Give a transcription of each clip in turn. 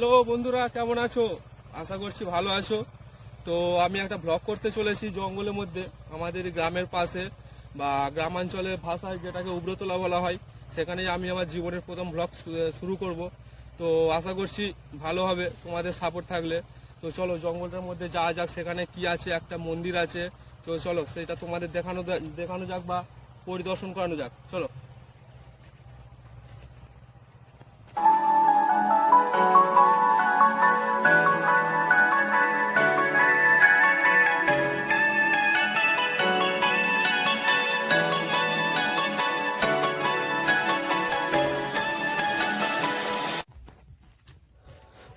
Hello বন্ধুরা, কেমন আছো? আশা করছি ভালো আছো। তো আমি একটা ব্লগ করতে চলেছি জঙ্গলের মধ্যে, আমাদের গ্রামের পাশে বা গ্রামাঞ্চলের ভাষায় যেটাকে উব্রতলা বলা হয়, সেখানে আমি আমার জীবনের প্রথম ব্লগ শুরু করব। তো আশা করছি ভালো হবে তোমাদের সাপোর্ট থাকলে। তো চলো জঙ্গলটার মধ্যে যাওয়া যাক, সেখানে কি আছে, একটা মন্দির আছে। তো চলো সেটা তোমাদের দেখানো যাক বা পরিদর্শন করানো যাক, চলো।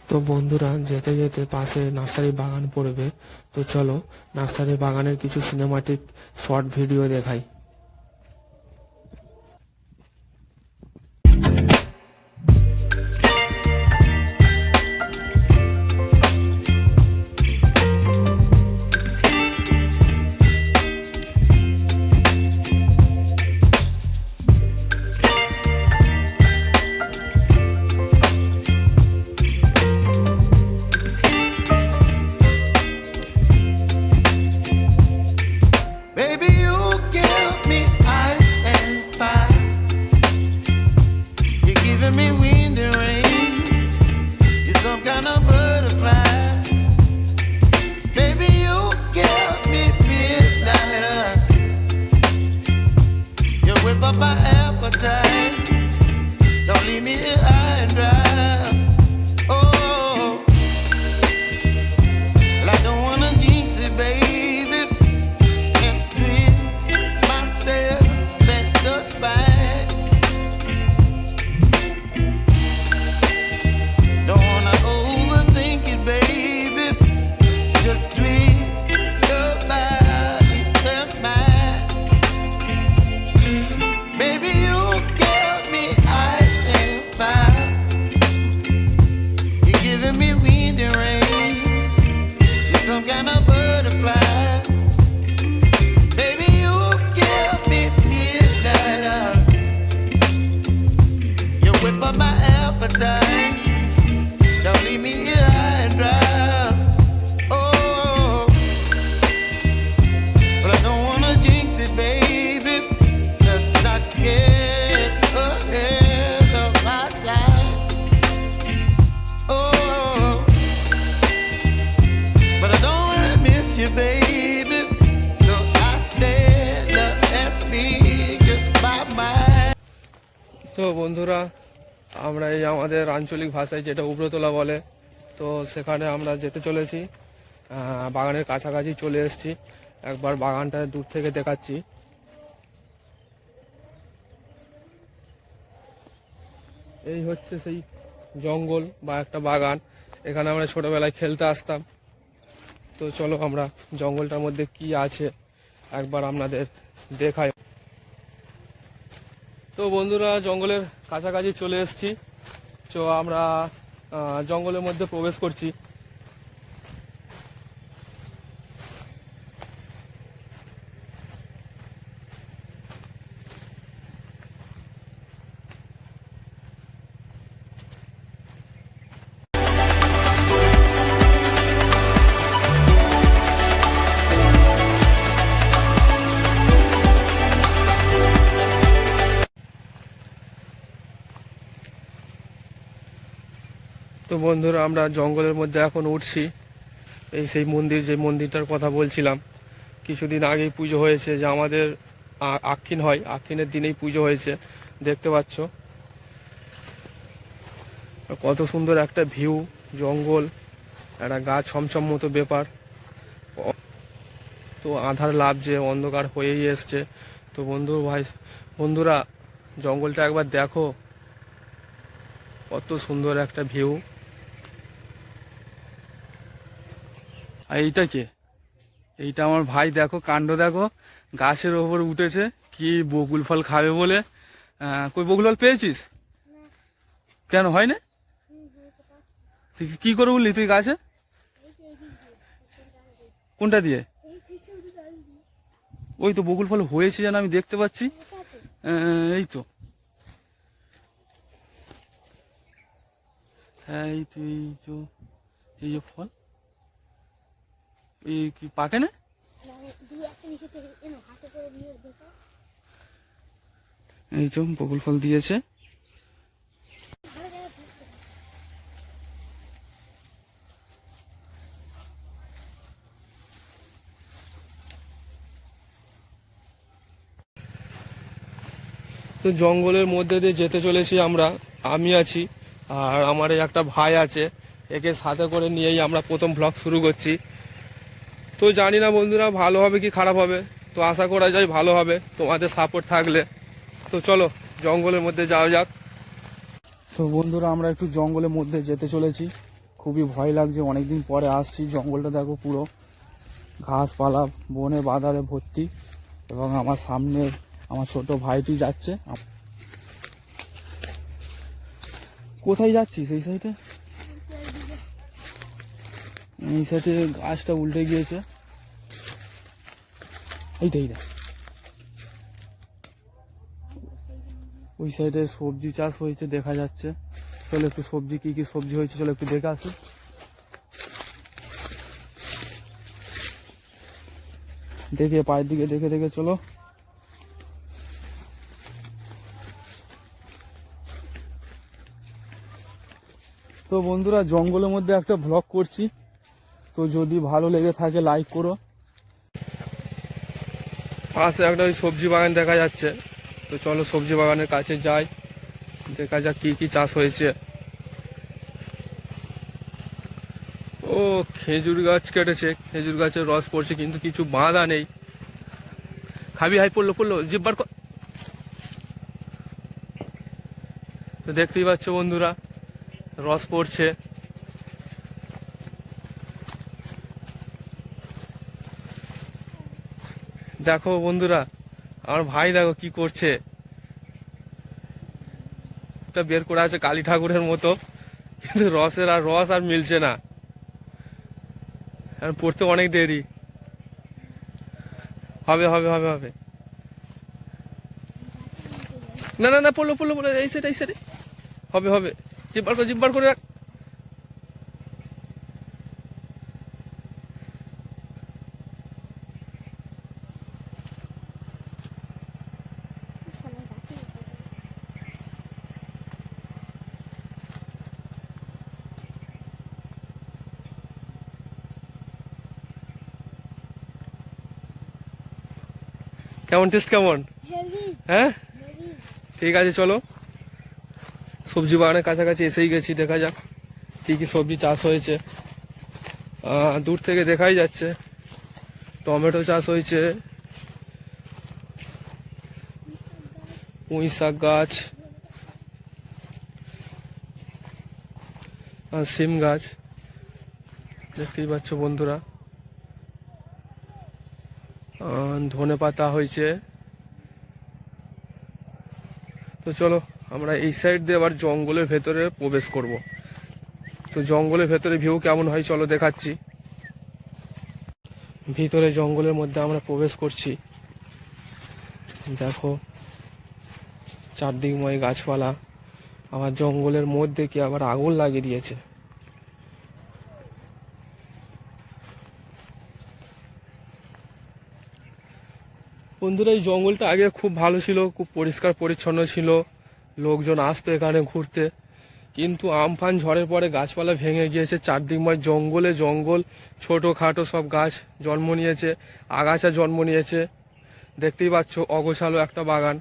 তো বন্ধুরা, যেতে যেতে পাশে নার্সারি বাগান পড়বে। তো চলো নার্সারি বাগানের কিছু সিনেমাটিক শর্ট ভিডিও দেখাই। Baby, you give me ice and fire. You're giving me wind and rain. You're some kind of butterfly. Baby, you give me midnight. You whip up my appetite. Don't leave me here high and dry. Oh, well, I don't wanna jinx it, baby. And twist myself at the spine. Don't wanna overthink it, baby. It's just twist your body and mine. Baby, you give me ice and fire. You're giving me wind and rain. You're some kind of butterfly. Baby, you give me midnight. You whip up my appetite. Don't leave me here high and dry. Oh, but I don't wanna jinx it, baby. Let's not get ahead of my time. Oh, but I don't wanna miss you, baby. So I stand up and speak just my mind. তো বন্ধুরা, আমরা এই আমাদের আঞ্চলিক ভাষায় যেটা উব্রতলা বলে, তো সেখানে আমরা যেতে চলেছি। বাগানের কাছাকাছি চলে এসেছি। একবার বাগানটা দূর থেকে দেখাচ্ছি। এই হচ্ছে সেই জঙ্গল বা একটা বাগান, এখানে আমরা ছোটবেলায় খেলতে আসতাম। তো চলো আমরা জঙ্গলটার মধ্যে কি আছে একবার আপনাদের দেখাই। তো বন্ধুরা, জঙ্গলের কাছাকাছি চলে এসেছি। তো আমরা জঙ্গলের মধ্যে প্রবেশ করছি। তো বন্ধুরা, আমরা জঙ্গলের মধ্যে এখন উঠছি। এই সেই মন্দির, যে মন্দিরটার কথা বলছিলাম, কিছুদিন আগেই পুজো হয়েছে, যে আমাদের আক্ষিণ হয়, আক্ষিণের দিনেই পুজো হয়েছে। দেখতে পাচ্ছ কত সুন্দর একটা ভিউ, জঙ্গল, একটা গা ছমছম মতো ব্যাপার। তো আধার লাভ যে অন্ধকার হয়েই এসছে। তো বন্ধুরা, জঙ্গলটা একবার দেখো, কত সুন্দর একটা ভিউ। আর এইটা কে? এইটা আমার ভাই, দেখো কাণ্ড দেখো, গাছের ওপর উঠেছে কি বকুল ফল খাবে বলে। কই বকুল ফল পেয়েছিস? কেন হয় না? তুই কি করে বললি তুই গাছে? কোনটা দিয়ে? ওই তো বকুল ফল হয়েছে যেন আমি দেখতে পাচ্ছি। এই তো হ্যাঁ এই যে ফল এই কি পাকে না? এই তো বকুল ফল দিয়েছে। তো জঙ্গলের মধ্যে দিয়ে যেতে চলেছি আমরা, আমি আছি আর আমার এই একটা ভাই আছে, একে সাথে করে নিয়েই আমরা প্রথম ব্লগ শুরু করছি। তো জানি না বন্ধুরা ভালো হবে কি খারাপ হবে, তো আশা করা যায় ভালো হবে তোমাদের সাপোর্ট থাকলে। তো চলো জঙ্গলের মধ্যে যাওয়া যাক। তো বন্ধুরা আমরা একটু জঙ্গলের মধ্যে যেতে চলেছি, খুবই ভয় লাগছে, অনেকদিন পরে আসছি। জঙ্গলটা দেখো পুরো ঘাসপালা বনে বাদারে ভর্তি, এবং আমার সামনে আমার ছোট ভাইটি যাচ্ছে। কোথায় যাচ্ছিস? এই সাইডে, এই সাইডে গাছটা উল্টে গিয়েছে। এই দেখ ওই সাইডে সবজি চাষ হয়েছে দেখা যাচ্ছে। চলো একটু সবজি কি কি সবজি হয়েছে চলো একটু দেখে আসি। দেখে পায়ের দিকে দেখে দেখে চলো। তো বন্ধুরা জঙ্গলের মধ্যে একটা ব্লগ করছি, তো যদি ভালো লেগে থাকে লাইক করো। পাশে একটা ওই সবজি বাগান দেখা যাচ্ছে, তো চলো সবজি বাগানের কাছে যাই, দেখা যাক কি কি চাষ হয়েছে। ও খেজুর গাছ কেটেছে, খেজুর গাছের রস পড়ছে কিন্তু কিছু বাঁধা নেই। খাবি? হাই পড়লো জিব্বার কর। তো দেখতেই পাচ্ছ বন্ধুরা রস পড়ছে। দেখো বন্ধুরা আমার ভাই দেখো কি করছে, এটা বের করে আছে কালী ঠাকুরের মতো, কিন্তু রস আর মিলছে না, আর পড়তে অনেক দেরি। হবে হবে হবে হবে না না না পড়লো এই সাইডে হবে হবে। জিব্বার করে রাখ। কেমন টেস্ট কেমন? হ্যাঁ ঠিক আছে চলো সবজি বাগানের কাছাকাছি এসেই গেছি, দেখা যাক কি কি সবজি চাষ হয়েছে। দূর থেকে দেখাই যাচ্ছে টমেটো চাষ হয়েছে, পুঁই শাক গাছ আর সিম গাছ দেখতেই পাচ্ছ বন্ধুরা। ধনে পাতা হয়েছে। তো চলো আমরা এই সাইড দিয়ে আবার জঙ্গলের ভেতরে প্রবেশ করব। তো জঙ্গলের ভেতরে ভিউ কেমন হয় চলো দেখাচ্ছি। ভিতরে জঙ্গলের মধ্যে আমরা প্রবেশ করছি, দেখো চারদিকময় গাছপালা, আবার জঙ্গলের মধ্যে কি আবার আগুন লাগিয়ে দিয়েছে। বন্ধুরা এই জঙ্গলটা আগে খুব ভালো ছিল, খুব পরিষ্কার পরিচ্ছন্ন ছিল, লোকজন আসতো এখানে ঘুরতে, কিন্তু আমফান ঝড়ের পরে গাছপালা ভেঙে গিয়েছে, চারদিকময় জঙ্গল, ছোটোখাটো সব গাছ জন্ম নিয়েছে, আগাছা জন্ম নিয়েছে। দেখতেই পাচ্ছ অগোছালো একটা বাগান।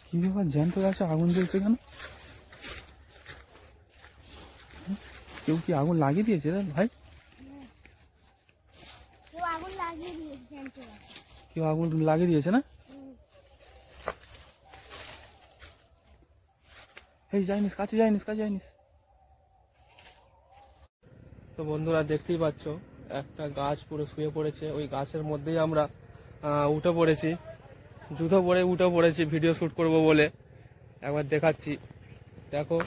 কি ব্যাপার, জ্যান্ত গাছে আগুন জ্বলছে কেন? কেউ কি আগুন লাগিয়ে দিয়েছে রে ভাই? কেউ আগুন লাগিয়ে দিয়েছে না? এই কাছে যাইনিস। তো বন্ধুরা দেখতেই পাচ্ছ একটা গাছ পুরো শুয়ে পড়েছে, ওই গাছের মধ্যেই আমরা উঠে পড়েছি, জুতো পরে উঠে পড়েছি ভিডিও শুট করব বলে। একবার দেখাচ্ছি দেখো।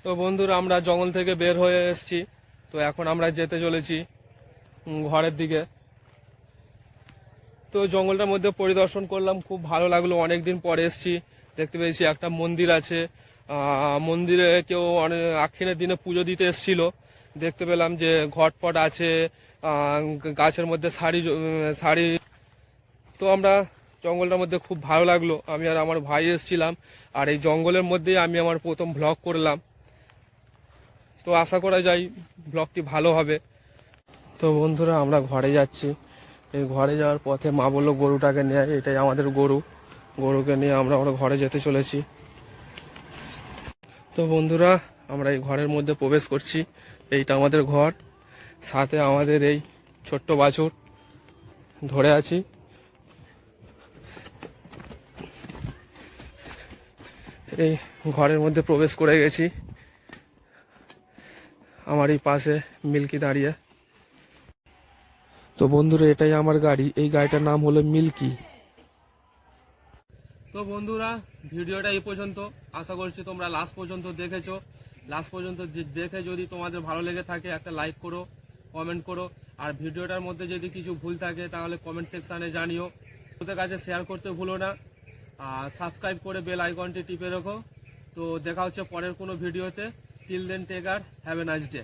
তো বন্ধুরা আমরা জঙ্গল থেকে বের হয়ে এসেছি, তো এখন আমরা যেতে চলেছি ঘরের দিকে। তো জঙ্গলটার মধ্যে পরিদর্শন করলাম, খুব ভালো লাগলো, অনেকদিন পরে এসেছি। দেখতে পেয়েছি একটা মন্দির আছে, মন্দিরে কেউ অনেক আক্ষিণের দিনে পুজো দিতে এসেছিল। দেখতে পেলাম যে ঘটপট আছে, গাছের মধ্যে শাড়ি। তো আমরা জঙ্গলটার মধ্যে খুব ভালো লাগলো, আমি আর আমার ভাই এসেছিলাম। আর এই জঙ্গলের মধ্যেই আমি আমার প্রথম ভ্লগ করলাম। তো আশা করা যায় ব্লগটি ভালো হবে। তো বন্ধুরা আমরা ঘরে যাচ্ছি। এই ঘরে যাওয়ার পথে মা বললো গরুটাকে নিয়ে, এটাই আমাদের গরুকে নিয়ে আমরা ওর ঘরে যেতে চলেছি। তো বন্ধুরা আমরা এই ঘরের মধ্যে প্রবেশ করছি। এইটা আমাদের ঘর, সাথে আমাদের এই ছোট্ট বাছুর ধরে আছি। এই ঘরের মধ্যে প্রবেশ করে গেছি। আমার এই পাশে মিল্কি দাঁড়িয়ে। তো বন্ধুরা এটাই আমার গাড়ি, এই গাড়িটার নাম হলো মিল্কি। তো বন্ধুরা ভিডিওটা এই পর্যন্ত, আশা করছি তোমরা লাস্ট পর্যন্ত দেখেছো। লাস্ট পর্যন্ত দেখে যদি তোমাদের ভালো লেগে থাকে একটা লাইক করো, কমেন্ট করো। আর ভিডিওটার মধ্যে যদি কিছু ভুল থাকে তাহলে কমেন্ট সেকশানে জানিও। ওদের কাছে শেয়ার করতে ভুলো না, আর সাবস্ক্রাইব করে বেল আইকনটি টিপে রাখো। তো দেখা হচ্ছে পরের কোনো ভিডিওতে। Till then take care, have a nice day.